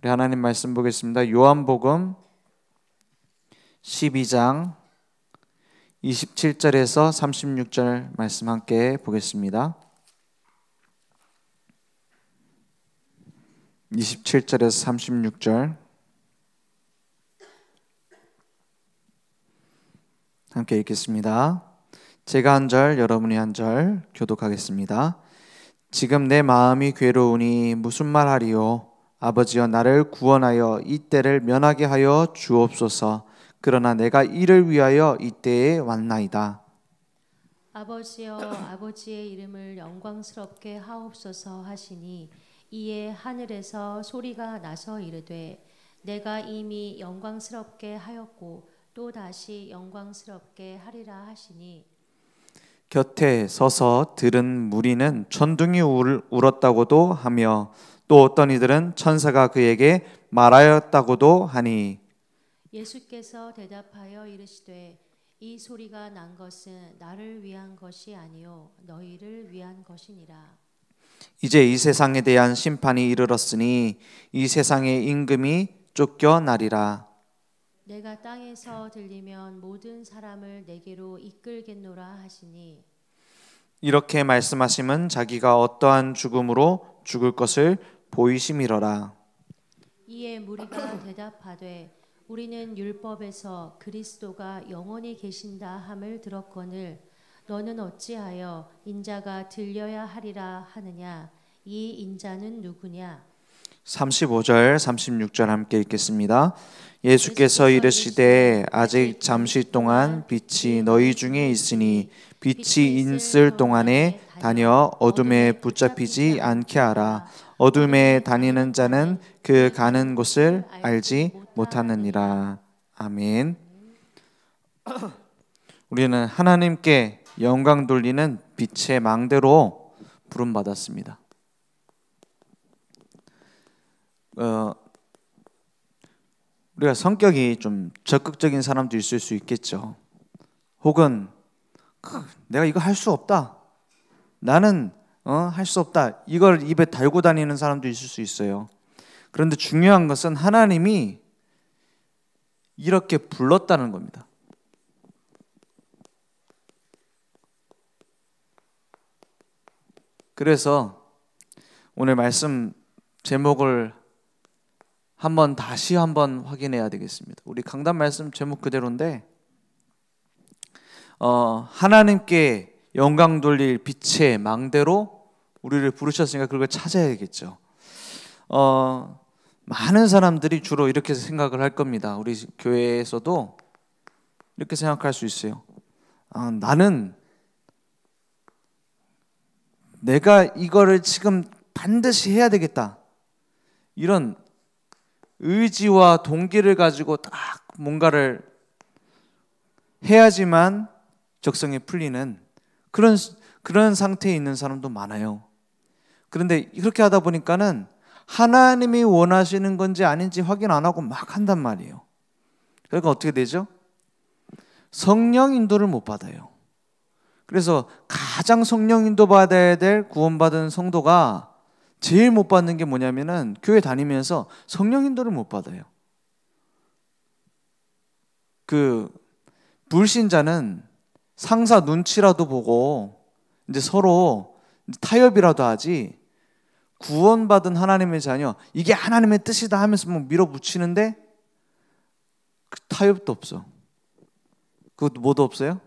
우리 하나님 말씀 보겠습니다. 요한복음 12장 27절에서 36절 말씀 함께 보겠습니다. 27절에서 36절 함께 읽겠습니다. 제가 한 절, 여러분이 한 절 교독하겠습니다. 지금 내 마음이 괴로우니 무슨 말 하리요? 아버지여, 나를 구원하여 이 때를 면하게 하여 주옵소서. 그러나 내가 이를 위하여 이 때에 왔나이다. 아버지여, 아버지의 이름을 영광스럽게 하옵소서 하시니 이에 하늘에서 소리가 나서 이르되 내가 이미 영광스럽게 하였고 또 다시 영광스럽게 하리라 하시니 곁에 서서 들은 무리는 천둥이 울었다고도 하며 또 어떤 이들은 천사가 그에게 말하였다고도 하니 예수께서 대답하여 이르시되 이 소리가 난 것은 나를 위한 것이 아니요 너희를 위한 것이니라. 이제 이 세상에 대한 심판이 이르렀으니 이 세상의 임금이 쫓겨나리라. 내가 땅에서 들리면 모든 사람을 내게로 이끌겠노라 하시니 이렇게 말씀하심은 자기가 어떠한 죽음으로 죽을 것을 보이심이로라. 이에 무리가 대답하되 우리는 율법에서 그리스도가 영원히 계신다 함을 들었거늘 너는 어찌하여 인자가 들려야 하리라 하느냐? 이 인자는 누구냐? 35절 36절 함께 읽겠습니다. 예수께서 이르시되 아직 잠시 동안 빛이 너희 중에 있으니 빛이 있을 동안에 다녀 어둠에 붙잡히지 않게 하라. 어둠에 다니는 자는 그 가는 곳을 알지 못하느니라. 아멘. 우리는 하나님께 영광 돌리는 빛의 망대로 부름받았습니다. 우리가 성격이 좀 적극적인 사람도 있을 수 있겠죠. 혹은 내가 이거 할 수 없다. 나는 할 수 없다. 이걸 입에 달고 다니는 사람도 있을 수 있어요. 그런데 중요한 것은 하나님이 이렇게 불렀다는 겁니다. 그래서 오늘 말씀 제목을 다시 한번 확인해야 되겠습니다. 우리 강단 말씀 제목 그대로인데 하나님께 영광 돌릴 빛의 망대로 우리를 부르셨으니까 그걸 찾아야겠죠. 많은 사람들이 주로 이렇게 생각을 할 겁니다. 우리 교회에서도 이렇게 생각할 수 있어요. 나는 내가 이거를 지금 반드시 해야 되겠다. 이런 의지와 동기를 가지고 딱 뭔가를 해야지만 적성에 풀리는 그런 상태에 있는 사람도 많아요. 그런데 그렇게 하다 보니까는 하나님이 원하시는 건지 아닌지 확인 안 하고 막 한단 말이에요. 그러니까 어떻게 되죠? 성령 인도를 못 받아요. 그래서 가장 성령 인도 받아야 될 구원받은 성도가 제일 못 받는 게 뭐냐면은 교회 다니면서 성령 인도를 못 받아요. 그 불신자는 상사 눈치라도 보고 이제 서로 타협이라도 하지, 구원받은 하나님의 자녀 이게 하나님의 뜻이다 하면서 뭐 밀어붙이는데 그 타협도 없어. 그것도 뭐도 없어요?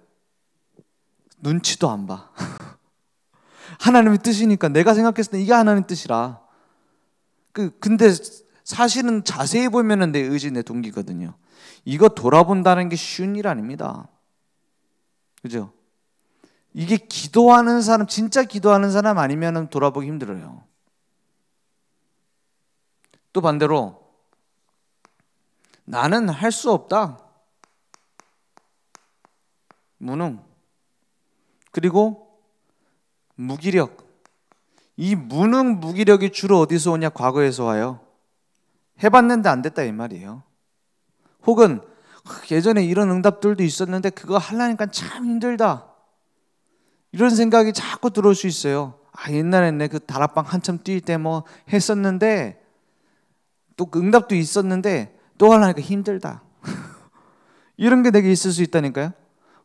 눈치도 안 봐. 하나님의 뜻이니까 내가 생각했을 때 이게 하나님의 뜻이라. 근데 사실은 자세히 보면은 내 의지, 내 동기거든요. 이거 돌아본다는 게 쉬운 일 아닙니다. 그죠? 이게 기도하는 사람, 진짜 기도하는 사람 아니면은 돌아보기 힘들어요. 또 반대로 나는 할 수 없다. 무능. 그리고 무기력. 이 무능, 무기력이 주로 어디서 오냐? 과거에서 와요. 해봤는데 안 됐다 이 말이에요. 혹은 예전에 이런 응답들도 있었는데 그거 하려니까 참 힘들다. 이런 생각이 자꾸 들어올 수 있어요. 옛날에 내 그 다락방 한참 뛸 때 뭐 했었는데 또 응답도 있었는데 또 하려니까 힘들다. 이런 게 내게 있을 수 있다니까요.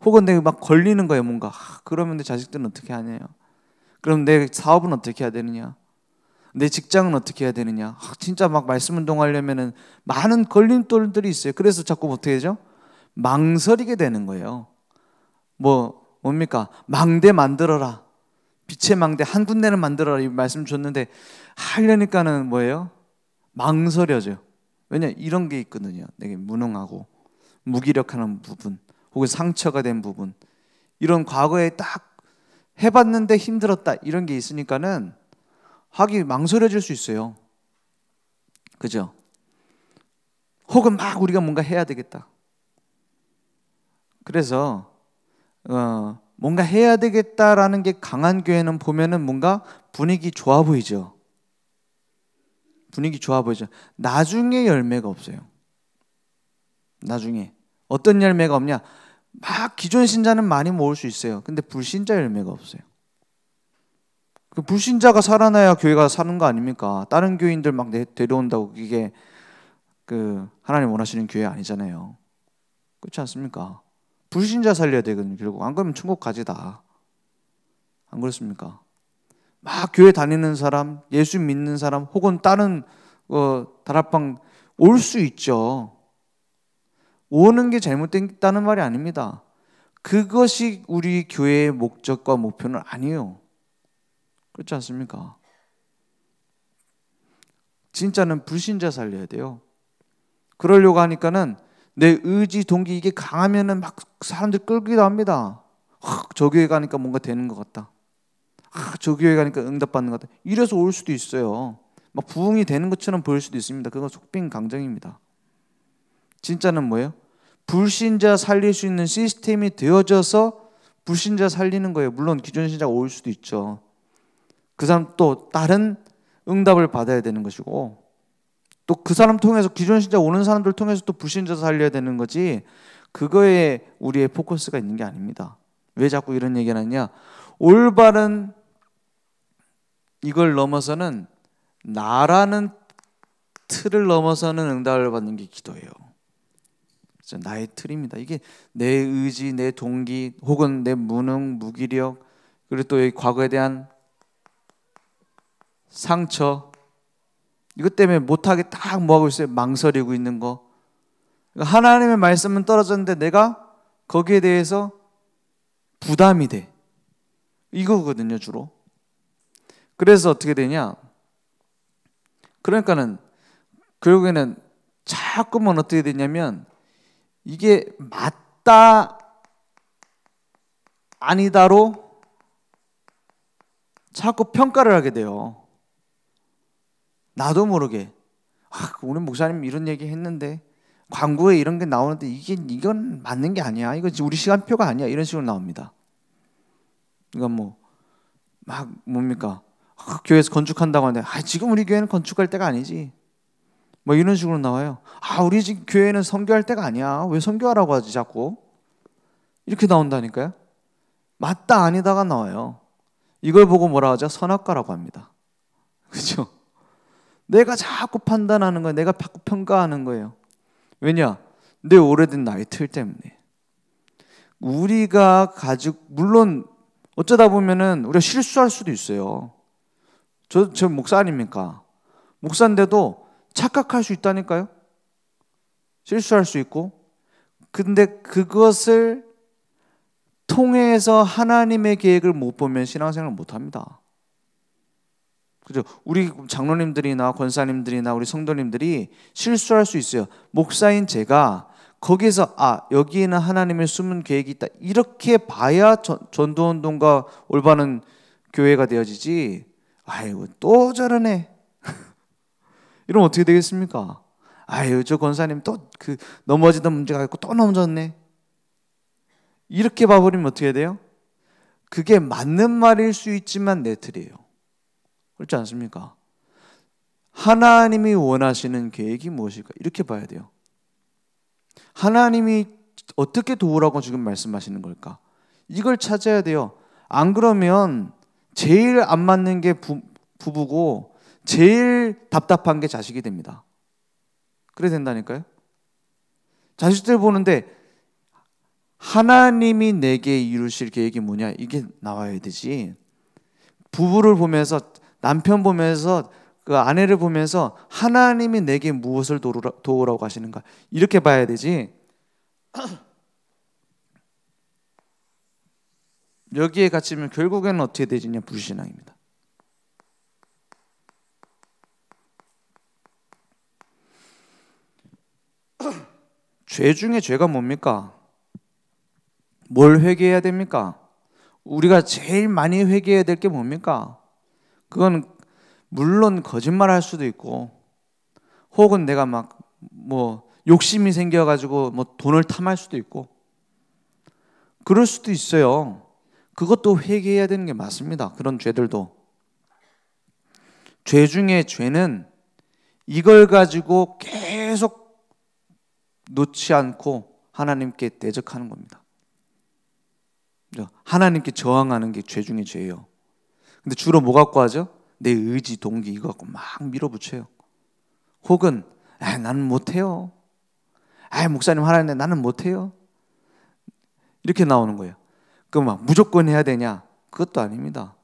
혹은 내가 막 걸리는 거예요. 뭔가 그러면 내 자식들은 어떻게 하냐, 그럼 내 사업은 어떻게 해야 되느냐, 내 직장은 어떻게 해야 되느냐. 진짜 막 말씀 운동하려면은 많은 걸림돌들이 있어요. 그래서 자꾸 어떻게 되죠? 망설이게 되는 거예요. 뭡니까? 망대 만들어라. 빛의 망대 한 군데는 만들어라. 이 말씀 줬는데 하려니까는 뭐예요? 망설여져요. 왜냐? 이런 게 있거든요. 되게 무능하고 무기력한 부분, 혹은 상처가 된 부분, 이런 과거에 딱 해봤는데 힘들었다, 이런 게 있으니까는 하기 망설여질 수 있어요. 그죠? 혹은 막 우리가 뭔가 해야 되겠다. 그래서 뭔가 해야 되겠다라는 게 강한 교회는 보면은 뭔가 분위기 좋아 보이죠. 분위기 좋아 보이죠. 나중에 열매가 없어요. 나중에 어떤 열매가 없냐? 막 기존 신자는 많이 모을 수 있어요. 근데 불신자 열매가 없어요. 그 불신자가 살아나야 교회가 사는 거 아닙니까? 다른 교인들 막 데려온다고 이게 그 하나님 원하시는 교회 아니잖아요. 그렇지 않습니까? 불신자 살려야 되거든요. 결국 안 그러면 천국 가지다. 안 그렇습니까? 막 교회 다니는 사람, 예수 믿는 사람, 혹은 다른 다락방 올 수 있죠. 오는 게 잘못됐다는 말이 아닙니다. 그것이 우리 교회의 목적과 목표는 아니에요. 그렇지 않습니까? 진짜는 불신자 살려야 돼요. 그러려고 하니까는 내 의지, 동기 이게 강하면은 막 사람들 끌기도 합니다. 저 교회 가니까 뭔가 되는 것 같다. 저 교회 가니까 응답받는 것 같다. 이래서 올 수도 있어요. 막 부흥이 되는 것처럼 보일 수도 있습니다. 그건 속빈 강정입니다. 진짜는 뭐예요? 불신자 살릴 수 있는 시스템이 되어져서 불신자 살리는 거예요. 물론 기존 신자가 올 수도 있죠. 그 사람 또 다른 응답을 받아야 되는 것이고, 또 그 사람 통해서 기존 신자 오는 사람들 통해서 또 불신자 살려야 되는 거지, 그거에 우리의 포커스가 있는 게 아닙니다. 왜 자꾸 이런 얘기를 하냐? 올바른 이걸 넘어서는, 나라는 틀을 넘어서는 응답을 받는 게 기도예요. 나의 틀입니다. 이게 내 의지, 내 동기, 혹은 내 무능, 무기력, 그리고 또 과거에 대한 상처, 이것 때문에 못하게 딱 뭐하고 있어요? 망설이고 있는 거. 하나님의 말씀은 떨어졌는데 내가 거기에 대해서 부담이 돼. 이거거든요, 주로. 그래서 어떻게 되냐? 그러니까는 결국에는 자꾸만 어떻게 되냐면, 이게 맞다 아니다로 자꾸 평가를 하게 돼요. 나도 모르게 우리 목사님 이런 얘기 했는데 광고에 이런 게 나오는데 이건 맞는 게 아니야, 이거 우리 시간표가 아니야, 이런 식으로 나옵니다. 이건 막 뭡니까? 교회에서 건축한다고 하는데 지금 우리 교회는 건축할 때가 아니지, 뭐 이런 식으로 나와요. 우리 지금 교회는 선교할 때가 아니야, 왜 선교하라고 하지 자꾸, 이렇게 나온다니까요. 맞다 아니다가 나와요. 이걸 보고 뭐라 하죠? 선악과라고 합니다. 그렇죠? 내가 자꾸 판단하는 거예요. 내가 자꾸 평가하는 거예요. 왜냐? 내 오래된 나의 틀 때문에. 우리가 물론 어쩌다 보면은 우리가 실수할 수도 있어요. 저 목사 아닙니까? 목사인데도 착각할 수 있다니까요. 실수할 수 있고. 근데 그것을 통해서 하나님의 계획을 못 보면 신앙생활을 못 합니다. 그죠? 우리 장로님들이나 권사님들이나 우리 성도님들이 실수할 수 있어요. 목사인 제가 거기서 여기에는 하나님의 숨은 계획이 있다, 이렇게 봐야 전도운동과 올바른 교회가 되어지지. 아이고 또 저러네 이러면 어떻게 되겠습니까? 저 권사님 또 넘어지던 문제가 있고 또 넘어졌네, 이렇게 봐버리면 어떻게 돼요? 그게 맞는 말일 수 있지만 내 틀이에요. 그렇지 않습니까? 하나님이 원하시는 계획이 무엇일까? 이렇게 봐야 돼요. 하나님이 어떻게 도우라고 지금 말씀하시는 걸까? 이걸 찾아야 돼요. 안 그러면 제일 안 맞는 게 부부고 제일 답답한 게 자식이 됩니다. 그래야 된다니까요. 자식들 보는데 하나님이 내게 이루실 계획이 뭐냐, 이게 나와야 되지. 부부를 보면서, 남편 보면서, 그 아내를 보면서 하나님이 내게 무엇을 도우라고 하시는가, 이렇게 봐야 되지. 여기에 갇히면 결국에는 어떻게 되지냐, 불신앙입니다. 죄 중에 죄가 뭡니까? 뭘 회개해야 됩니까? 우리가 제일 많이 회개해야 될 게 뭡니까? 그건 물론 거짓말할 수도 있고, 혹은 내가 막 뭐 욕심이 생겨가지고 뭐 돈을 탐할 수도 있고, 그럴 수도 있어요. 그것도 회개해야 되는 게 맞습니다. 그런 죄들도. 죄 중에 죄는 이걸 가지고 계속 놓지 않고 하나님께 대적하는 겁니다. 하나님께 저항하는 게 죄 중에 죄예요. 근데 주로 뭐 갖고 하죠? 내 의지, 동기 이거 갖고 막 밀어붙여요. 혹은 나는 못해요. 목사님 하라는데 나는 못해요. 이렇게 나오는 거예요. 그럼 막 무조건 해야 되냐? 그것도 아닙니다.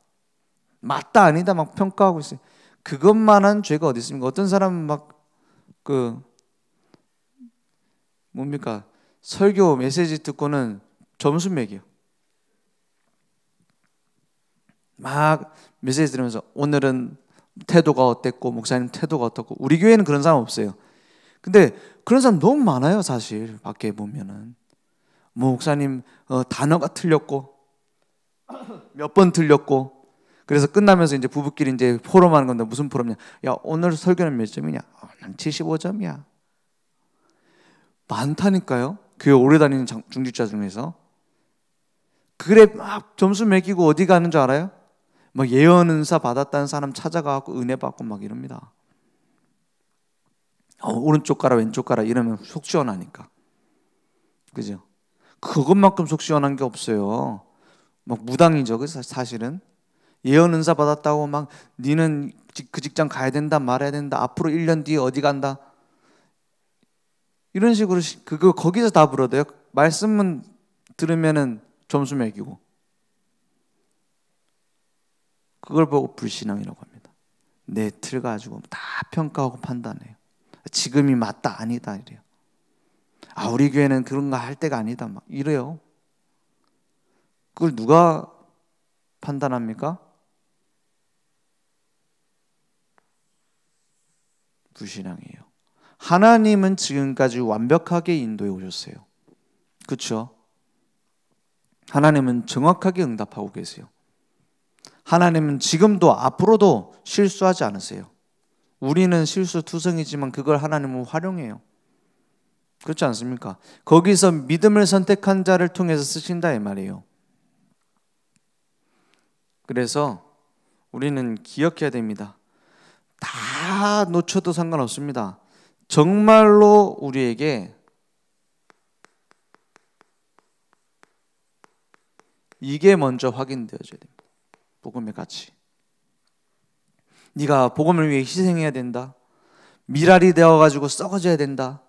맞다 아니다 막 평가하고 있어요. 그것만한 죄가 어디 있습니까? 어떤 사람은 막 뭡니까? 설교 메시지 듣고는 점수 매겨요. 막 메시지 들으면서 오늘은 태도가 어땠고 목사님 태도가 어떻고. 우리 교회는 그런 사람 없어요. 근데 그런 사람 너무 많아요. 사실 밖에 보면은 뭐 목사님 단어가 틀렸고 몇 번 틀렸고. 그래서 끝나면서 이제 부부끼리 이제 포럼하는 건데, 무슨 포럼이냐? 야, 오늘 설교는 몇 점이냐? 난 75점이야. 많다니까요. 교회 오래 다니는 중직자 중에서. 그래 막 점수 매기고 어디 가는 줄 알아요? 막 예언 은사 받았다는 사람 찾아가고 은혜 받고 막 이럽니다. 오른쪽 가라 왼쪽 가라 이러면 속 시원하니까. 그죠? 그것만큼 속 시원한 게 없어요. 막 무당이죠. 그 사실은. 예언 은사 받았다고 막 니는 그 직장 가야 된다 말아야 된다 앞으로 1년 뒤에 어디 간다 이런 식으로 그거 거기서 다 불어대요. 말씀은 들으면은 점수 매기고. 그걸 보고 불신앙이라고 합니다. 내 틀 가지고 다 평가하고 판단해요. 지금이 맞다 아니다 이래요. 우리 교회는 그런 거 할 때가 아니다 막 이래요. 그걸 누가 판단합니까? 불신앙이에요. 하나님은 지금까지 완벽하게 인도해 오셨어요. 그렇죠? 하나님은 정확하게 응답하고 계세요. 하나님은 지금도 앞으로도 실수하지 않으세요. 우리는 실수투성이지만 그걸 하나님은 활용해요. 그렇지 않습니까? 거기서 믿음을 선택한 자를 통해서 쓰신다 이 말이에요. 그래서 우리는 기억해야 됩니다. 다 놓쳐도 상관없습니다. 정말로 우리에게 이게 먼저 확인되어져야 됩니다. 복음의 가치. 네가 복음을 위해 희생해야 된다. 미랄이 되어가지고 썩어져야 된다.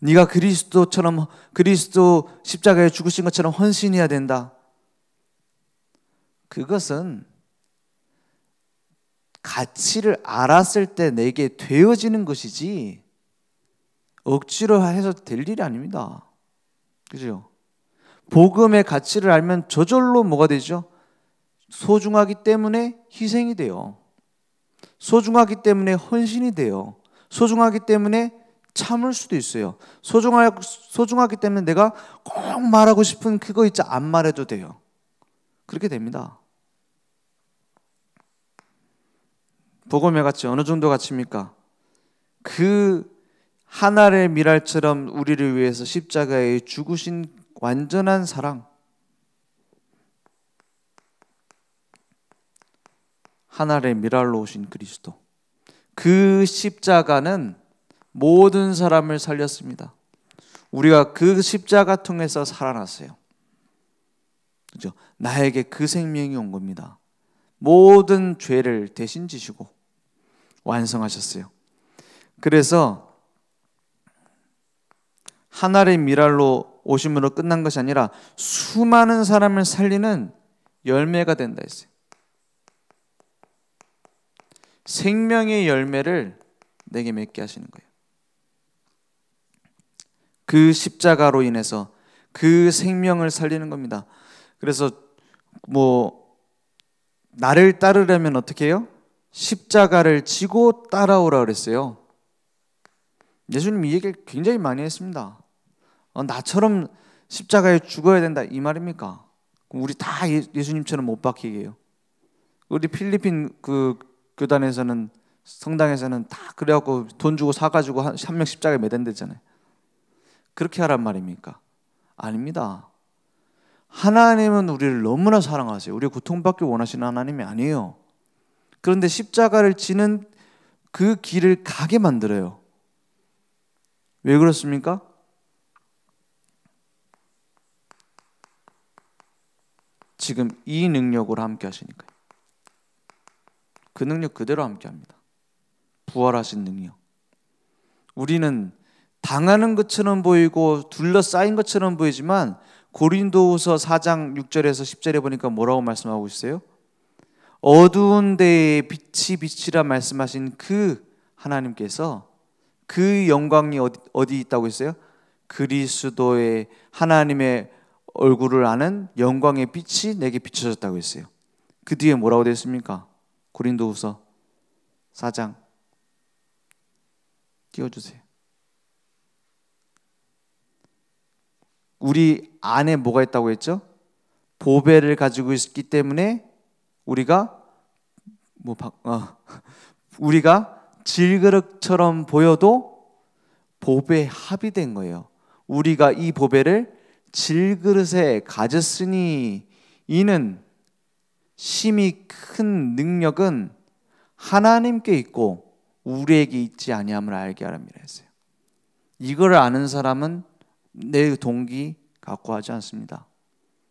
네가 그리스도처럼, 그리스도 십자가에 죽으신 것처럼 헌신해야 된다. 그것은 가치를 알았을 때 내게 되어지는 것이지 억지로 해서 될 일이 아닙니다. 그죠? 복음의 가치를 알면 저절로 뭐가 되죠? 소중하기 때문에 희생이 돼요. 소중하기 때문에 헌신이 돼요. 소중하기 때문에 참을 수도 있어요. 소중하기 때문에 내가 꼭 말하고 싶은 그거 있자 안 말해도 돼요. 그렇게 됩니다. 복음의 가치 어느 정도 가치입니까? 그 하늘의 미랄처럼 우리를 위해서 십자가에 죽으신 완전한 사랑, 하늘의 미랄로 오신 그리스도, 그 십자가는 모든 사람을 살렸습니다. 우리가 그 십자가 통해서 살아났어요. 그죠? 나에게 그 생명이 온 겁니다. 모든 죄를 대신 지시고 완성하셨어요. 그래서 하나의 미랄로 오심으로 끝난 것이 아니라 수많은 사람을 살리는 열매가 된다 했어요. 생명의 열매를 내게 맺게 하시는 거예요. 그 십자가로 인해서 그 생명을 살리는 겁니다. 그래서 나를 따르려면 어떻게 해요? 십자가를 지고 따라오라 그랬어요. 예수님 이 얘기를 굉장히 많이 했습니다. 나처럼 십자가에 죽어야 된다 이 말입니까? 그럼 우리 다 예수님처럼 못 박히게 해요. 우리 필리핀 그 교단에서는, 성당에서는 다 그래갖고 돈 주고 사가지고 한 명 십자가에 매댄댔잖아요. 그렇게 하란 말입니까? 아닙니다. 하나님은 우리를 너무나 사랑하세요. 우리 고통받기 원하시는 하나님이 아니에요. 그런데 십자가를 지는 그 길을 가게 만들어요. 왜 그렇습니까? 지금 이 능력으로 함께 하시니까요. 그 능력 그대로 함께 합니다. 부활하신 능력. 우리는 당하는 것처럼 보이고 둘러싸인 것처럼 보이지만 고린도후서 4장 6절에서 10절에 보니까 뭐라고 말씀하고 있어요? 어두운 데에 빛이 빛이라 말씀하신 그 하나님께서 그 영광이 어디 있다고 했어요? 그리스도의 하나님의 얼굴을 아는 영광의 빛이 내게 비춰졌다고 했어요. 그 뒤에 뭐라고 되어 있습니까? 고린도후서 4장 띄워주세요. 우리 안에 뭐가 있다고 했죠? 보배를 가지고 있기 때문에 우리가 질그릇처럼 보여도 보배에 합이 된 거예요. 우리가 이 보배를 질그릇에 가졌으니 이는 심히 큰 능력은 하나님께 있고 우리에게 있지 아니함을 알게 하랍니다 했어요. 이걸 아는 사람은 내 동기 갖고 하지 않습니다.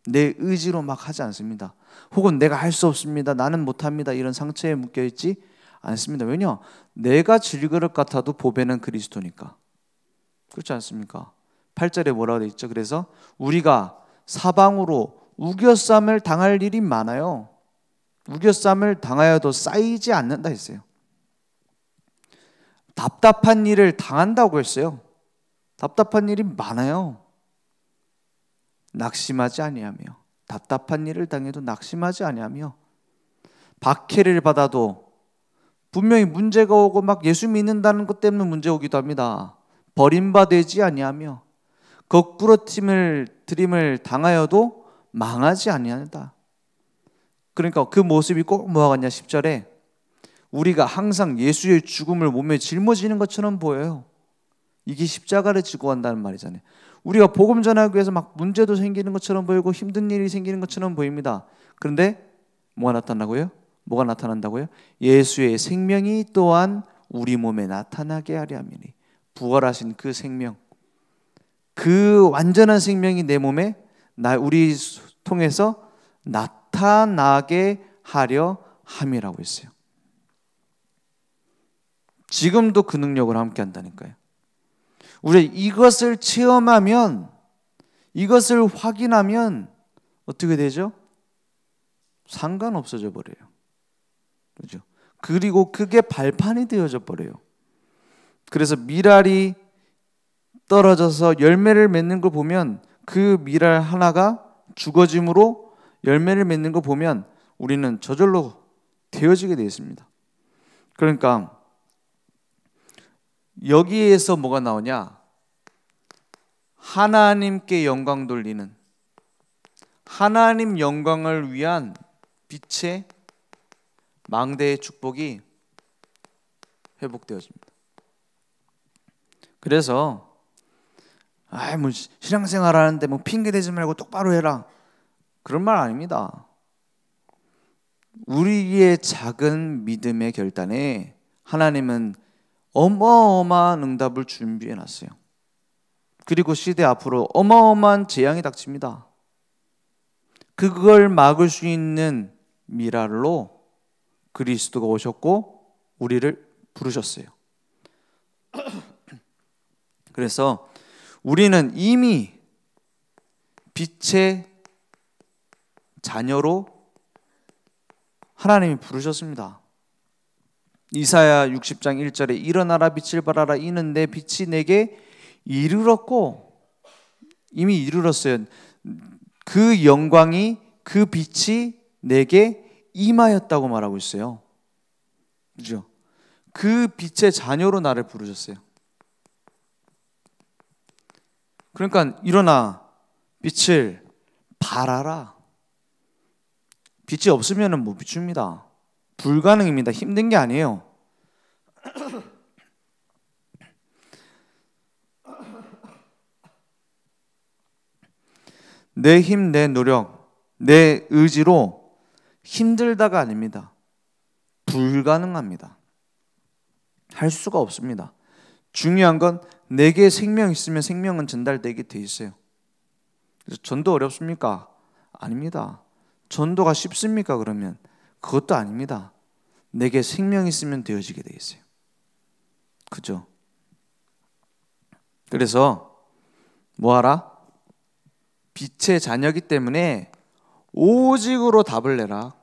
내 의지로 막 하지 않습니다. 혹은 내가 할 수 없습니다. 나는 못합니다. 이런 상처에 묶여있지 않습니다. 왜냐? 내가 질그릇 같아도 보배는 그리스도니까. 그렇지 않습니까? 8절에 뭐라고 되어 있죠? 그래서 우리가 사방으로 우겨쌈을 당할 일이 많아요. 우겨쌈을 당하여도 쌓이지 않는다 했어요. 답답한 일을 당한다고 했어요. 답답한 일이 많아요. 낙심하지 아니하며, 답답한 일을 당해도 낙심하지 아니하며, 박해를 받아도 분명히 문제가 오고 막 예수 믿는다는 것 때문에 문제 오기도 합니다. 버림받지 아니하며, 거꾸러뜨림을 당하여도 망하지 아니한다. 그러니까 그 모습이 꼭 뭐가 같냐? 10절에 우리가 항상 예수의 죽음을 몸에 짊어지는 것처럼 보여요. 이게 십자가를 지고 간다는 말이잖아요. 우리가 복음 전하기 위해서 막 문제도 생기는 것처럼 보이고 힘든 일이 생기는 것처럼 보입니다. 그런데 뭐가 나타나고요? 뭐가 나타난다고요? 예수의 생명이 또한 우리 몸에 나타나게 하려 함이니. 부활하신 그 생명, 그 완전한 생명이 내 몸에 우리 통해서 나타나게 하려 함이라고 했어요. 지금도 그 능력을 함께 한다니까요. 우리 이것을 체험하면, 이것을 확인하면 어떻게 되죠? 상관없어져 버려요. 그렇죠? 그리고 그게 발판이 되어져 버려요. 그래서 미랄이 떨어져서 열매를 맺는 걸 보면, 그 미랄 하나가 죽어짐으로 열매를 맺는 걸 보면 우리는 저절로 되어지게 되어 있습니다. 그러니까 여기에서 뭐가 나오냐? 하나님께 영광 돌리는, 하나님 영광을 위한 빛의 망대의 축복이 회복되어집니다. 그래서 신앙생활 하는데 핑계 대지 말고 똑바로 해라, 그런 말 아닙니다. 우리의 작은 믿음의 결단에 하나님은 어마어마한 응답을 준비해 놨어요. 그리고 시대 앞으로 어마어마한 재앙이 닥칩니다. 그걸 막을 수 있는 미랄로 그리스도가 오셨고 우리를 부르셨어요. 그래서 우리는 이미 빛의 자녀로 하나님이 부르셨습니다. 이사야 60장 1절에 일어나라 빛을 발하라 이는 내 빛이 내게 이르렀고, 이미 이르렀어요. 그 영광이, 그 빛이 내게 임하였다고 말하고 있어요. 그죠? 그 빛의 자녀로 나를 부르셨어요. 그러니까 일어나 빛을 발하라. 빛이 없으면 못 비춥니다. 불가능입니다. 힘든 게 아니에요. 내 힘, 내 노력, 내 의지로 힘들다가 아닙니다. 불가능합니다. 할 수가 없습니다. 중요한 건 내게 생명 있으면 생명은 전달되게 돼 있어요. 그래서 전도 어렵습니까? 아닙니다. 전도가 쉽습니까? 그러면 그것도 아닙니다. 내게 생명 있으면 되어지게 돼 있어요. 그죠? 그래서 뭐하라? 빛의 자녀이기 때문에 오직으로 답을 내라.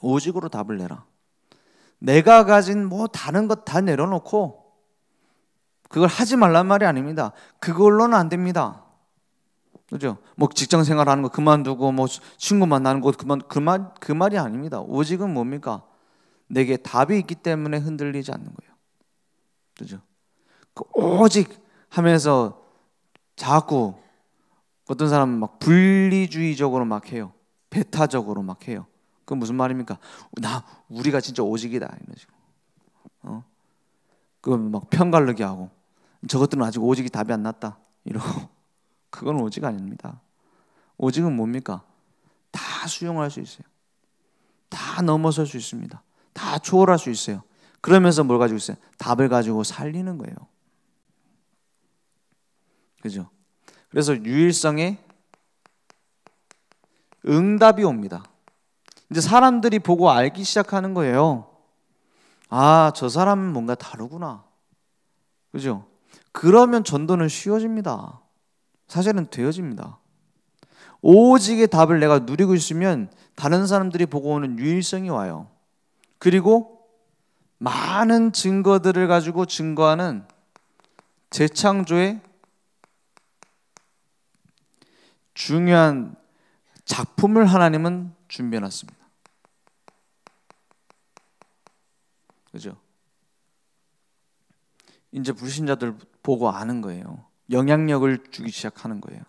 오직으로 답을 내라. 내가 가진 뭐 다른 것 다 내려놓고 그걸 하지 말란 말이 아닙니다. 그걸로는 안 됩니다. 그죠? 뭐 직장 생활하는 거 그만두고 뭐 친구 만나는 거 그 말이 아닙니다. 오직은 뭡니까? 내게 답이 있기 때문에 흔들리지 않는 거예요. 그죠? 오직 하면서 자꾸 어떤 사람은 막 분리주의적으로 막 해요. 배타적으로 막 해요. 그건 무슨 말입니까? 우리가 진짜 오직이다 이런 식으로. 그건 막 편가르기 하고 저것들은 아직 오직이 답이 안 났다 이러고. 그건 오직 아닙니다. 오직은 뭡니까? 다 수용할 수 있어요. 다 넘어설 수 있습니다. 다 초월할 수 있어요. 그러면서 뭘 가지고 있어요? 답을 가지고 살리는 거예요. 그죠? 그래서 유일성에 응답이 옵니다. 이제 사람들이 보고 알기 시작하는 거예요. 아, 저 사람은 뭔가 다르구나. 그죠? 그러면 전도는 쉬워집니다. 사실은 되어집니다. 오직의 답을 내가 누리고 있으면 다른 사람들이 보고 오는 유일성이 와요. 그리고 많은 증거들을 가지고 증거하는 재창조의 중요한 작품을 하나님은 준비해놨습니다. 그죠? 이제 불신자들 보고 아는 거예요. 영향력을 주기 시작하는 거예요.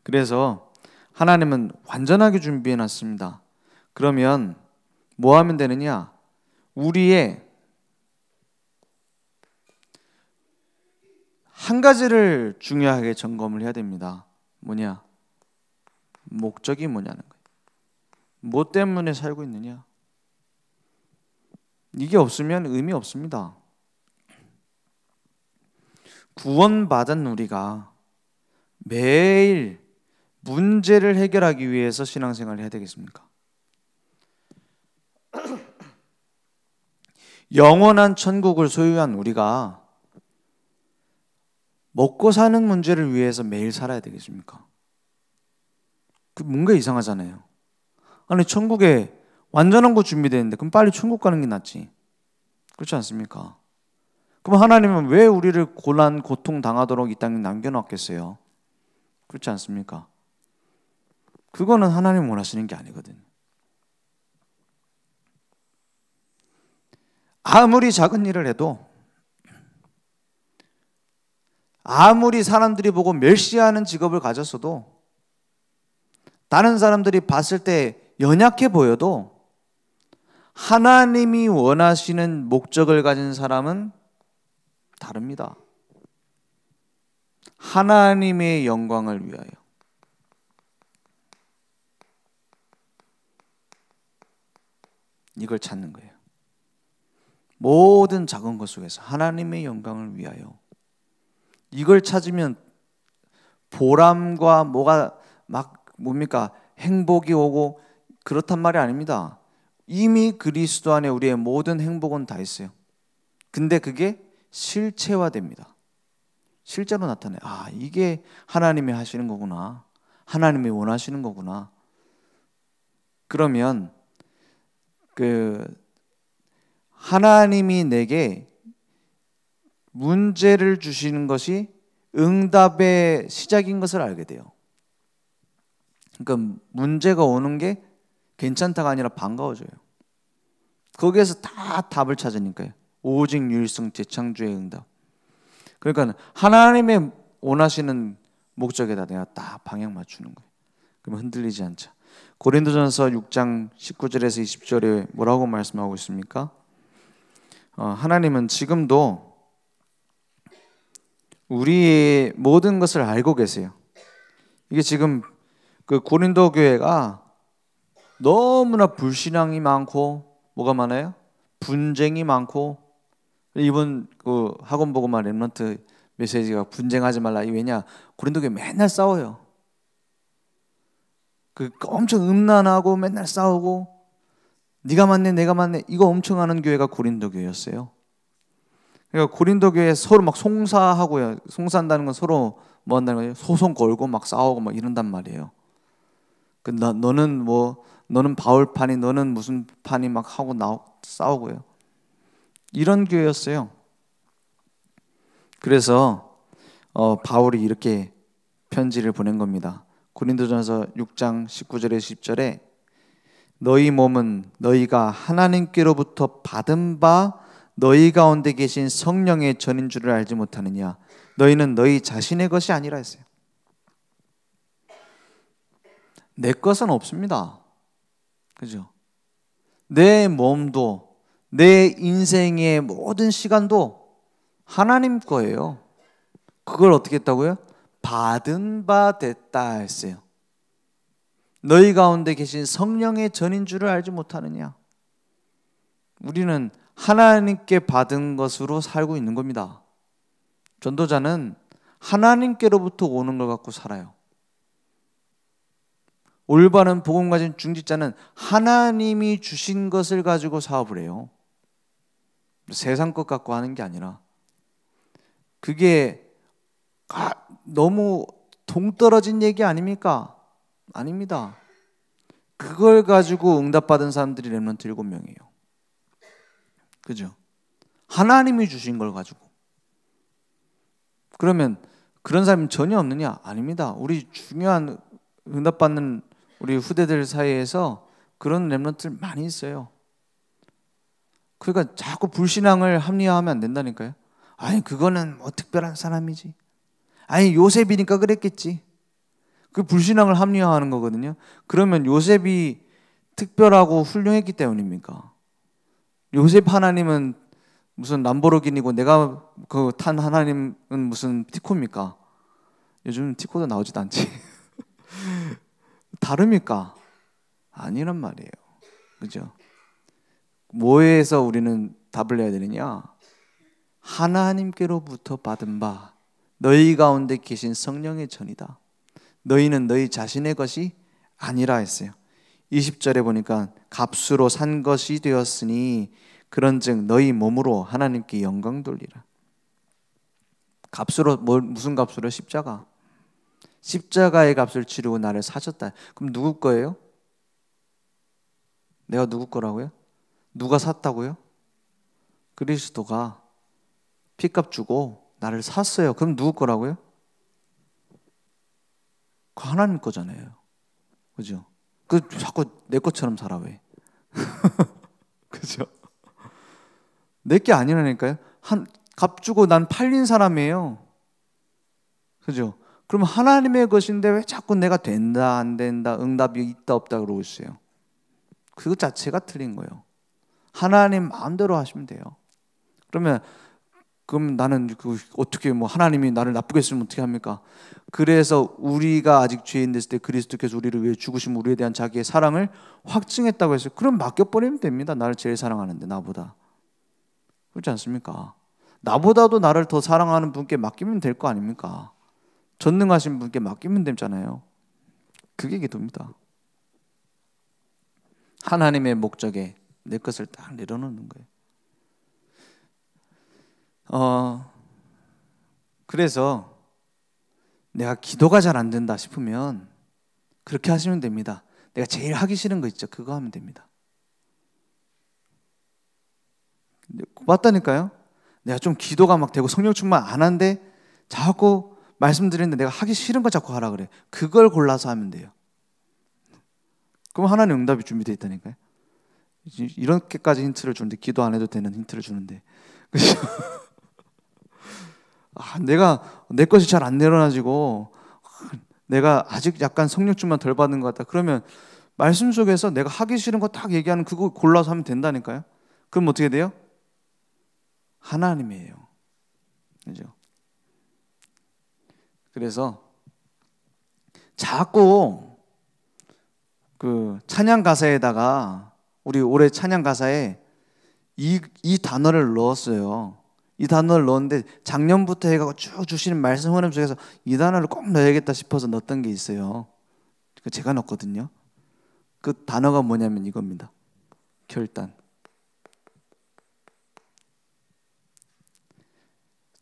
그래서 하나님은 완전하게 준비해놨습니다. 그러면 뭐 하면 되느냐? 우리의 한 가지를 중요하게 점검을 해야 됩니다. 뭐냐? 목적이 뭐냐는 거예요. 뭐 때문에 살고 있느냐? 이게 없으면 의미 없습니다. 구원받은 우리가 매일 문제를 해결하기 위해서 신앙생활을 해야 되겠습니까? 영원한 천국을 소유한 우리가 먹고 사는 문제를 위해서 매일 살아야 되겠습니까? 그 뭔가 이상하잖아요. 아니 천국에 완전한 거 준비되는데 그럼 빨리 천국 가는 게 낫지. 그렇지 않습니까? 그럼 하나님은 왜 우리를 고난, 고통 당하도록 이 땅에 남겨놨겠어요? 그렇지 않습니까? 그거는 하나님 원하시는 게 아니거든요. 아무리 작은 일을 해도, 아무리 사람들이 보고 멸시하는 직업을 가졌어도, 다른 사람들이 봤을 때 연약해 보여도 하나님이 원하시는 목적을 가진 사람은 다릅니다. 하나님의 영광을 위하여. 이걸 찾는 거예요. 모든 작은 것 속에서 하나님의 영광을 위하여. 이걸 찾으면 보람과 뭐가 막 뭡니까? 행복이 오고 그렇단 말이 아닙니다. 이미 그리스도 안에 우리의 모든 행복은 다 있어요. 근데 그게 실체화됩니다. 실제로 나타나요. 아, 이게 하나님이 하시는 거구나. 하나님이 원하시는 거구나. 그러면 하나님이 내게 문제를 주시는 것이 응답의 시작인 것을 알게 돼요. 그러니까 문제가 오는 게 괜찮다가 아니라 반가워져요. 거기에서 다 답을 찾으니까요. 오직 유일성 재창조의 응답. 그러니까 하나님의 원하시는 목적에다 내가 딱 방향 맞추는 거예요. 그러면 흔들리지 않죠. 고린도전서 6장 19절에서 20절에 뭐라고 말씀하고 있습니까? 하나님은 지금도 우리의 모든 것을 알고 계세요. 이게 지금 그 고린도 교회가 너무나 불신앙이 많고 뭐가 많아요? 분쟁이 많고, 이번 그 학원 보고만 렘넌트 메시지가 분쟁하지 말라. 왜냐? 고린도 교회 맨날 싸워요. 엄청 음란하고 맨날 싸우고 네가 맞네 내가 맞네 이거 엄청 하는 교회가 고린도 교회였어요. 그러니까 고린도 교회 서로 막 송사하고요. 송사한다는 건 서로 뭐 한다는 거예요? 소송 걸고 막 싸우고 막 이런단 말이에요. 너는 바울파니 너는 무슨 파니 막 하고 싸우고요. 이런 교회였어요. 그래서 바울이 이렇게 편지를 보낸 겁니다. 고린도전서 6장 19절에 10절에 너희 몸은 너희가 하나님께로부터 받은 바 너희 가운데 계신 성령의 전인 줄을 알지 못하느냐. 너희는 너희 자신의 것이 아니라 했어요. 내 것은 없습니다. 그죠? 내 몸도 내 인생의 모든 시간도 하나님 거예요. 그걸 어떻게 했다고요? 받은 바 됐다 했어요. 너희 가운데 계신 성령의 전인 줄을 알지 못하느냐. 우리는 하나님께 받은 것으로 살고 있는 겁니다. 전도자는 하나님께로부터 오는 걸 갖고 살아요. 올바른 복음 가진 중직자는 하나님이 주신 것을 가지고 사업을 해요. 세상 것 갖고 하는 게 아니라. 그게 너무 동떨어진 얘기 아닙니까? 아닙니다. 그걸 가지고 응답받은 사람들이 렘넌트 7명이에요. 그죠? 하나님이 주신 걸 가지고. 그러면 그런 사람이 전혀 없느냐? 아닙니다. 우리 중요한 응답받는 우리 후대들 사이에서 그런 렘넌트들 많이 있어요. 그러니까 자꾸 불신앙을 합리화하면 안 된다니까요. 아니 그거는 뭐 특별한 사람이지. 아니 요셉이니까 그랬겠지. 그 불신앙을 합리화하는 거거든요. 그러면 요셉이 특별하고 훌륭했기 때문입니까? 요셉 하나님은 무슨 람보르기니고 내가 그 탄 하나님은 무슨 티코입니까? 요즘 티코도 나오지도 않지. 다릅니까? 아니란 말이에요. 그죠? 뭐에서 우리는 답을 내야 되느냐? 하나님께로부터 받은 바 너희 가운데 계신 성령의 전이다. 너희는 너희 자신의 것이 아니라 했어요. 20절에 보니까 값으로 산 것이 되었으니 그런즉 너희 몸으로 하나님께 영광 돌리라. 값으로 무슨 값으로? 십자가. 십자가의 값을 치르고 나를 사셨다. 그럼 누구 거예요? 내가 누구 거라고요? 누가 샀다고요? 그리스도가 피값 주고 나를 샀어요. 그럼 누구 거라고요? 그 하나님 거잖아요. 그죠? 자꾸 내 것처럼 살아 왜? 그죠? 내 게 아니라니까요. 값 주고 난 팔린 사람이에요. 그죠? 그럼 하나님의 것인데 왜 자꾸 내가 된다 안 된다 응답이 있다 없다 그러고 있어요. 그것 자체가 틀린 거예요. 하나님 마음대로 하시면 돼요. 그럼 나는 어떻게 하나님이 나를 나쁘게 했으면 어떻게 합니까? 그래서 우리가 아직 죄인 됐을 때 그리스도께서 우리를 위해 죽으신 우리에 대한 자기의 사랑을 확증했다고 했어요. 그럼 맡겨버리면 됩니다. 나를 제일 사랑하는데 나보다. 그렇지 않습니까? 나보다도 나를 더 사랑하는 분께 맡기면 될 거 아닙니까? 전능하신 분께 맡기면 되잖아요. 그게 기도입니다. 하나님의 목적에 내 것을 딱 내려놓는 거예요. 그래서 내가 기도가 잘 안 된다 싶으면 그렇게 하시면 됩니다. 내가 제일 하기 싫은 거 있죠. 그거 하면 됩니다. 맞다니까요. 내가 좀 기도가 막 되고 성령 충만 안 한데 자꾸 말씀드리는데 내가 하기 싫은 거 자꾸 하라 그래. 그걸 골라서 하면 돼요. 그럼 하나님 응답이 준비되어 있다니까요. 이렇게까지 힌트를 주는데 기도 안 해도 되는 힌트를 주는데 내가 내 것이 잘 안 내려놔지고 내가 아직 약간 성령충만 덜 받은 것 같다. 그러면 말씀 속에서 내가 하기 싫은 거 딱 얘기하는 그거 골라서 하면 된다니까요. 그럼 어떻게 돼요? 하나님이에요. 그죠? 그래서 자꾸 그 찬양 가사에다가 우리 올해 찬양 가사에 이 단어를 넣었어요. 이 단어를 넣었는데 작년부터 해가지고 쭉 주시는 말씀 흐름 속에서 이 단어를 꼭 넣어야겠다 싶어서 넣었던 게 있어요. 제가 넣었거든요. 그 단어가 뭐냐면 이겁니다. 결단.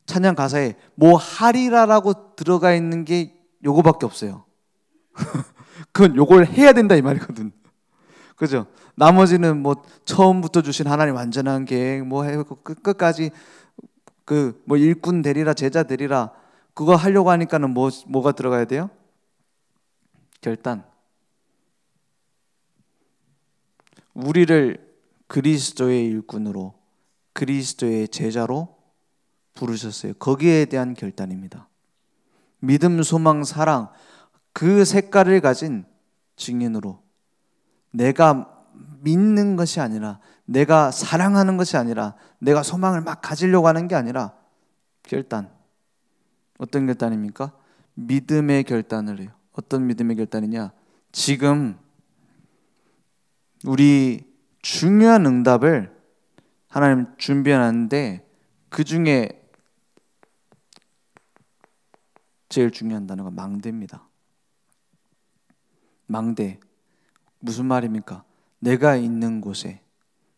찬양 가사에 뭐 하리라라고 들어가 있는 게 요거밖에 없어요. 그건 요걸 해야 된다 이 말이거든. 그죠? 나머지는 뭐 처음부터 주신 하나님 완전한 계획 뭐 해고 끝까지 그 뭐 일꾼 되리라 제자 되리라 그거 하려고 하니까는 뭐가 들어가야 돼요? 결단. 우리를 그리스도의 일꾼으로 그리스도의 제자로 부르셨어요. 거기에 대한 결단입니다. 믿음, 소망, 사랑 그 색깔을 가진 증인으로 내가 믿는 것이 아니라 내가 사랑하는 것이 아니라 내가 소망을 막 가지려고 하는 게 아니라 결단. 어떤 결단입니까? 믿음의 결단을 해요. 어떤 믿음의 결단이냐? 지금 우리 중요한 응답을 하나님 준비해놨는데 그 중에 제일 중요한 단어가 망대입니다. 망대. 무슨 말입니까? 내가 있는 곳에,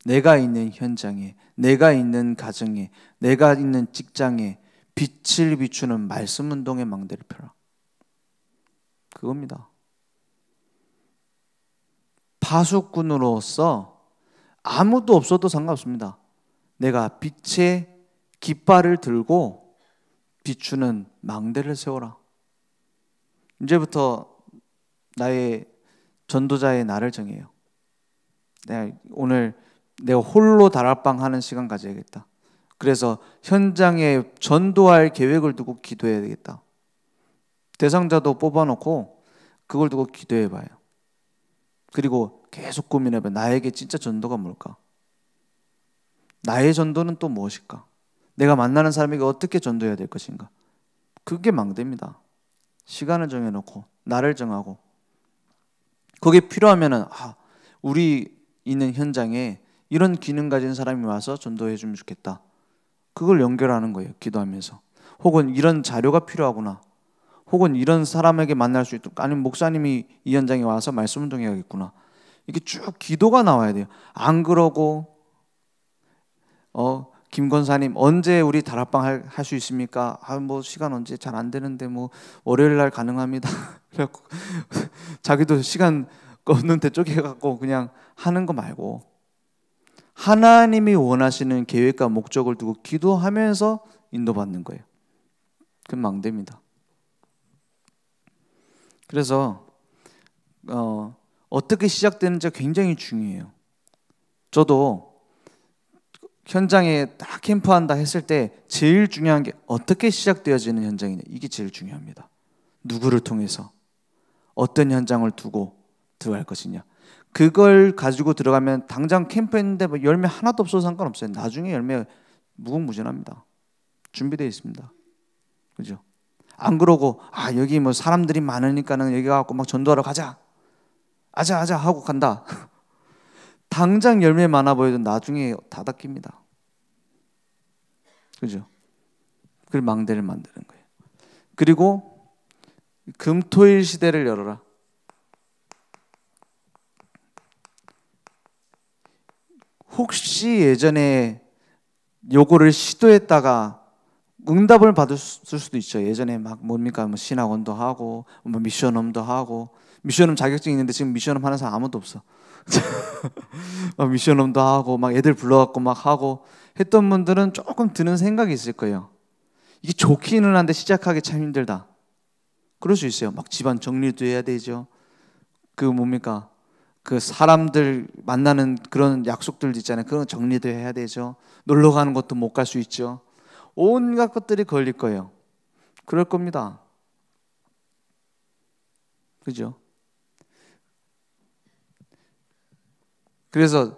내가 있는 현장에, 내가 있는 가정에, 내가 있는 직장에 빛을 비추는 말씀 운동의 망대를 펴라. 그겁니다. 파수꾼으로서 아무도 없어도 상관없습니다. 내가 빛의 깃발을 들고 비추는 망대를 세워라. 이제부터 나의 전도자의 날을 정해요. 오늘 내가 홀로 다락방 하는 시간 가져야겠다. 그래서 현장에 전도할 계획을 두고 기도해야 되겠다. 대상자도 뽑아놓고 그걸 두고 기도해봐요. 그리고 계속 고민해봐요. 나에게 진짜 전도가 뭘까? 나의 전도는 또 무엇일까? 내가 만나는 사람에게 어떻게 전도해야 될 것인가? 그게 망대입니다. 시간을 정해놓고 나를 정하고 거기에 필요하면은 우리 있는 현장에 이런 기능 가진 사람이 와서 전도해 주면 좋겠다. 그걸 연결하는 거예요. 기도하면서. 혹은 이런 자료가 필요하구나. 혹은 이런 사람에게 만날 수 있도록 아니면 목사님이 이 현장에 와서 말씀 운동해야겠구나. 이게 쭉 기도가 나와야 돼요. 안 그러고 김 권사님 언제 우리 다락방 할 수 있습니까? 뭐 시간 언제 잘 안 되는데 뭐 월요일 날 가능합니다. 그래갖고 자기도 시간 없는데 쪼개갖고 그냥 하는 거 말고 하나님이 원하시는 계획과 목적을 두고 기도하면서 인도받는 거예요. 그건 망대입니다. 그래서 어떻게 시작되는지가 굉장히 중요해요. 저도 현장에 딱 캠프한다 했을 때 제일 중요한 게 어떻게 시작되어지는 현장이냐. 이게 제일 중요합니다. 누구를 통해서 어떤 현장을 두고 들어갈 것이냐. 그걸 가지고 들어가면 당장 캠프했는데 뭐 열매 하나도 없어도 상관없어요. 나중에 열매 무궁무진합니다. 준비되어 있습니다. 그죠? 안 그러고 여기 뭐 사람들이 많으니까는 여기 가고 막 전도하러 가자. 아자 하고 간다. 당장 열매 많아 보여도 나중에 다 닦입니다. 그죠? 그걸 망대를 만드는 거예요. 그리고 금토일 시대를 열어라. 혹시 예전에 요거를 시도했다가 응답을 받을 수도 있죠. 예전에 막 뭡니까 뭐 신학원도 하고 뭐 미션홈도 하고, 미션홈 자격증이 있는데 지금 미션홈 하는 사람 아무도 없어. 막 미션홈도 하고 막 애들 불러갖고 막 하고 했던 분들은 조금 드는 생각이 있을 거예요. 이게 좋기는 한데 시작하기 참 힘들다. 그럴 수 있어요. 막 집안 정리도 해야 되죠. 그 뭡니까 그 사람들 만나는 그런 약속들 있잖아요. 그런 정리도 해야 되죠. 놀러 가는 것도 못 갈 수 있죠. 온갖 것들이 걸릴 거예요. 그럴 겁니다. 그죠? 그래서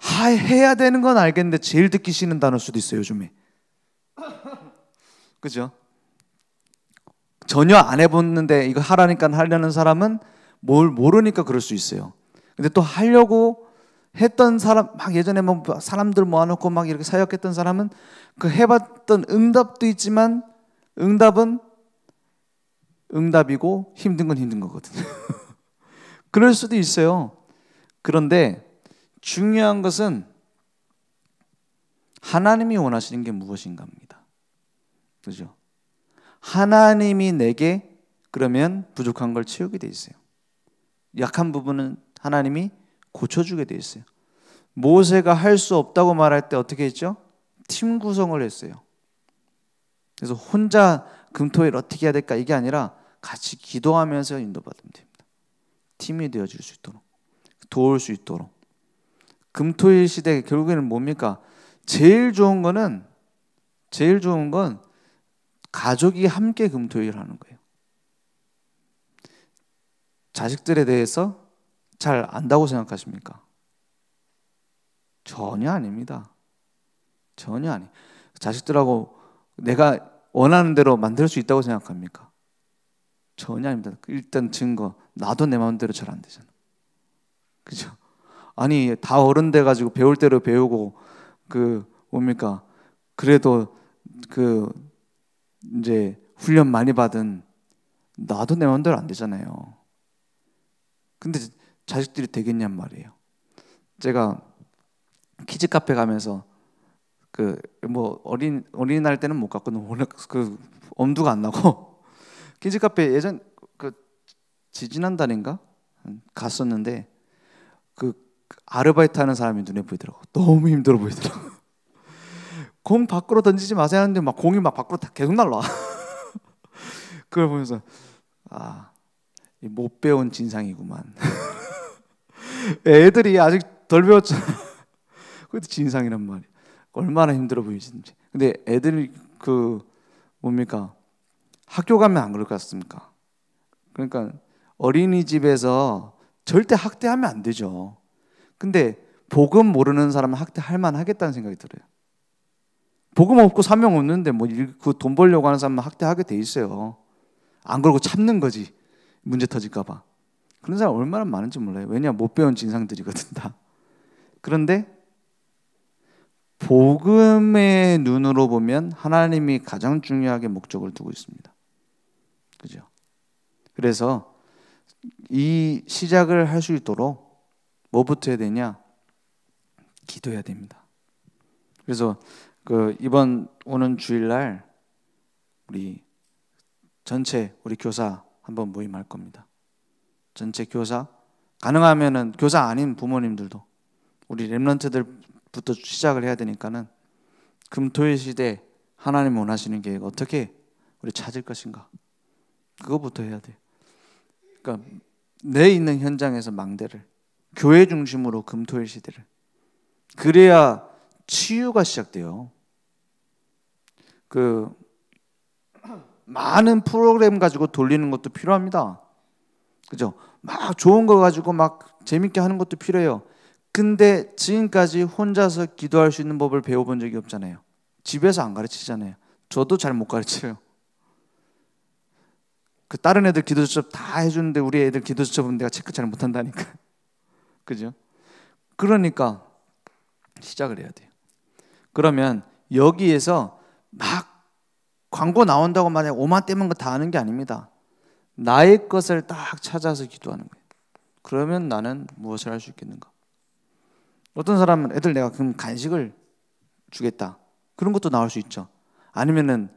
해야 되는 건 알겠는데 제일 듣기 싫은 단어일 수도 있어요, 요즘에. 그죠? 전혀 안 해봤는데 이거 하라니까 하려는 사람은 뭘 모르니까 그럴 수 있어요. 근데 또 하려고 했던 사람, 막 예전에 뭐 사람들 모아놓고 막 이렇게 사역했던 사람은 그 해봤던 응답도 있지만 응답은 응답이고 힘든 건 힘든 거거든요. 그럴 수도 있어요. 그런데 중요한 것은 하나님이 원하시는 게 무엇인가입니다. 그죠? 하나님이 내게 그러면 부족한 걸 채우게 돼 있어요. 약한 부분은 하나님이 고쳐주게 돼 있어요. 모세가 할 수 없다고 말할 때 어떻게 했죠? 팀 구성을 했어요. 그래서 혼자 금토일 어떻게 해야 될까 이게 아니라 같이 기도하면서 인도받으면 됩니다. 팀이 되어줄 수 있도록, 도울 수 있도록. 금토일 시대 결국에는 뭡니까? 제일 좋은 건 가족이 함께 금토일 하는 거예요. 자식들에 대해서 잘 안다고 생각하십니까? 전혀 아닙니다. 전혀 아니. 자식들하고 내가 원하는 대로 만들 수 있다고 생각합니까? 전혀 아닙니다. 일단 증거, 나도 내 마음대로 잘 안 되잖아. 그죠? 아니 다 어른 돼 가지고 배울 대로 배우고 그 뭡니까? 그래도 그 이제 훈련 많이 받은 나도 내 마음대로 안 되잖아요. 근데 자식들이 되겠냔 말이에요. 제가 키즈 카페 가면서 그 뭐 어린이날 때는 못 갔거든요. 워낙 그 엄두가 안 나고 키즈 카페 예전 그 지지난달인가 갔었는데 그 아르바이트 하는 사람이 눈에 보이더라고. 너무 힘들어 보이더라고. 공 밖으로 던지지 마세요 하는데 막 공이 막 밖으로 계속 날라. 그걸 보면서 못 배운 진상이구만. 애들이 아직 덜 배웠잖아. 그것도 진상이란 말이야. 얼마나 힘들어 보이시는지. 근데 애들이 그 뭡니까? 학교 가면 안 그럴 것 같습니까? 그러니까 어린이집에서 절대 학대하면 안 되죠. 근데 복음 모르는 사람은 학대할 만하겠다는 생각이 들어요. 복음 없고 사명 없는데 뭐 그 돈 벌려고 하는 사람은 학대하게 돼 있어요. 안 그러고 참는 거지. 문제 터질까 봐. 그런 사람 얼마나 많은지 몰라요. 왜냐 못 배운 진상들이거든 다. 그런데 복음의 눈으로 보면 하나님이 가장 중요하게 목적을 두고 있습니다. 그죠? 그래서 이 시작을 할 수 있도록 뭐부터 해야 되냐? 기도해야 됩니다. 그래서 그 이번 오는 주일날 우리 전체 우리 교사 한번 모임할 겁니다. 전체 교사, 가능하면은 교사 아닌 부모님들도 우리 렘넌트들부터 시작을 해야 되니까는 금토일 시대 하나님 원하시는 계획 어떻게 우리 찾을 것인가, 그거부터 해야 돼요. 그러니까 내 있는 현장에서 망대를, 교회 중심으로 금토일 시대를, 그래야 치유가 시작돼요. 그 많은 프로그램 가지고 돌리는 것도 필요합니다. 그죠? 막 좋은 거 가지고 막 재밌게 하는 것도 필요해요. 근데 지금까지 혼자서 기도할 수 있는 법을 배워본 적이 없잖아요. 집에서 안 가르치잖아요. 저도 잘 못 가르쳐요. 그 다른 애들 기도 수첩 다 해주는데 우리 애들 기도 수첩은 내가 체크 잘 못한다니까. 그죠? 그러니까 시작을 해야 돼요. 그러면 여기에서 막 광고 나온다고 만약 5만 떼면 거 다 하는 게 아닙니다. 나의 것을 딱 찾아서 기도하는 거예요. 그러면 나는 무엇을 할 수 있겠는가? 어떤 사람은 애들 내가 그럼 간식을 주겠다. 그런 것도 나올 수 있죠. 아니면은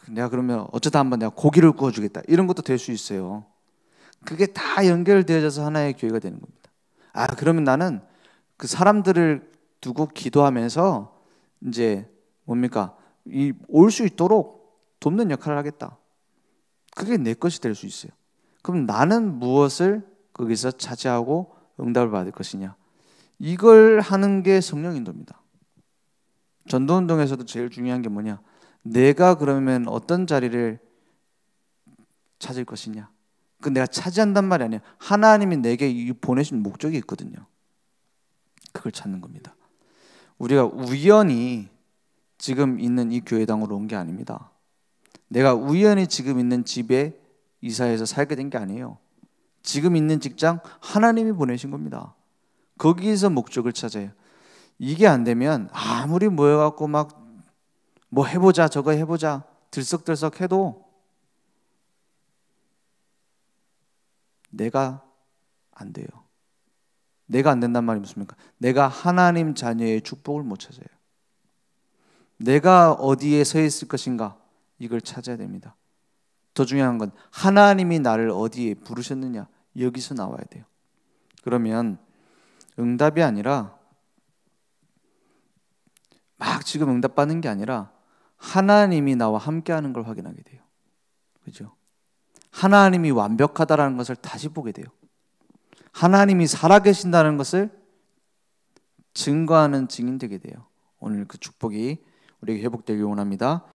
내가 그러면 어쩌다 한번 내가 고기를 구워주겠다, 이런 것도 될 수 있어요. 그게 다 연결되어져서 하나의 교회가 되는 겁니다. 그러면 나는 그 사람들을 두고 기도하면서 이제 뭡니까, 이 올 수 있도록 돕는 역할을 하겠다. 그게 내 것이 될 수 있어요. 그럼 나는 무엇을 거기서 차지하고 응답을 받을 것이냐, 이걸 하는 게 성령 인도입니다. 전도운동에서도 제일 중요한 게 뭐냐, 내가 그러면 어떤 자리를 찾을 것이냐. 그 내가 차지한단 말이 아니에요. 하나님이 내게 보내신 목적이 있거든요. 그걸 찾는 겁니다. 우리가 우연히 지금 있는 이 교회당으로 온 게 아닙니다. 내가 우연히 지금 있는 집에 이사해서 살게 된 게 아니에요. 지금 있는 직장 하나님이 보내신 겁니다. 거기에서 목적을 찾아요. 이게 안 되면 아무리 모여갖고 막 뭐 해보자 저거 해보자 들썩들썩 해도 내가 안 돼요. 내가 안 된단 말이 무슨입니까? 내가 하나님 자녀의 축복을 못 찾아요. 내가 어디에 서 있을 것인가, 이걸 찾아야 됩니다. 더 중요한 건 하나님이 나를 어디에 부르셨느냐, 여기서 나와야 돼요. 그러면 응답이 아니라 막 지금 응답받는 게 아니라 하나님이 나와 함께하는 걸 확인하게 돼요. 그죠? 하나님이 완벽하다라는 것을 다시 보게 돼요. 하나님이 살아계신다는 것을 증거하는 증인 되게 돼요. 오늘 그 축복이 우리에게 회복되길 원합니다.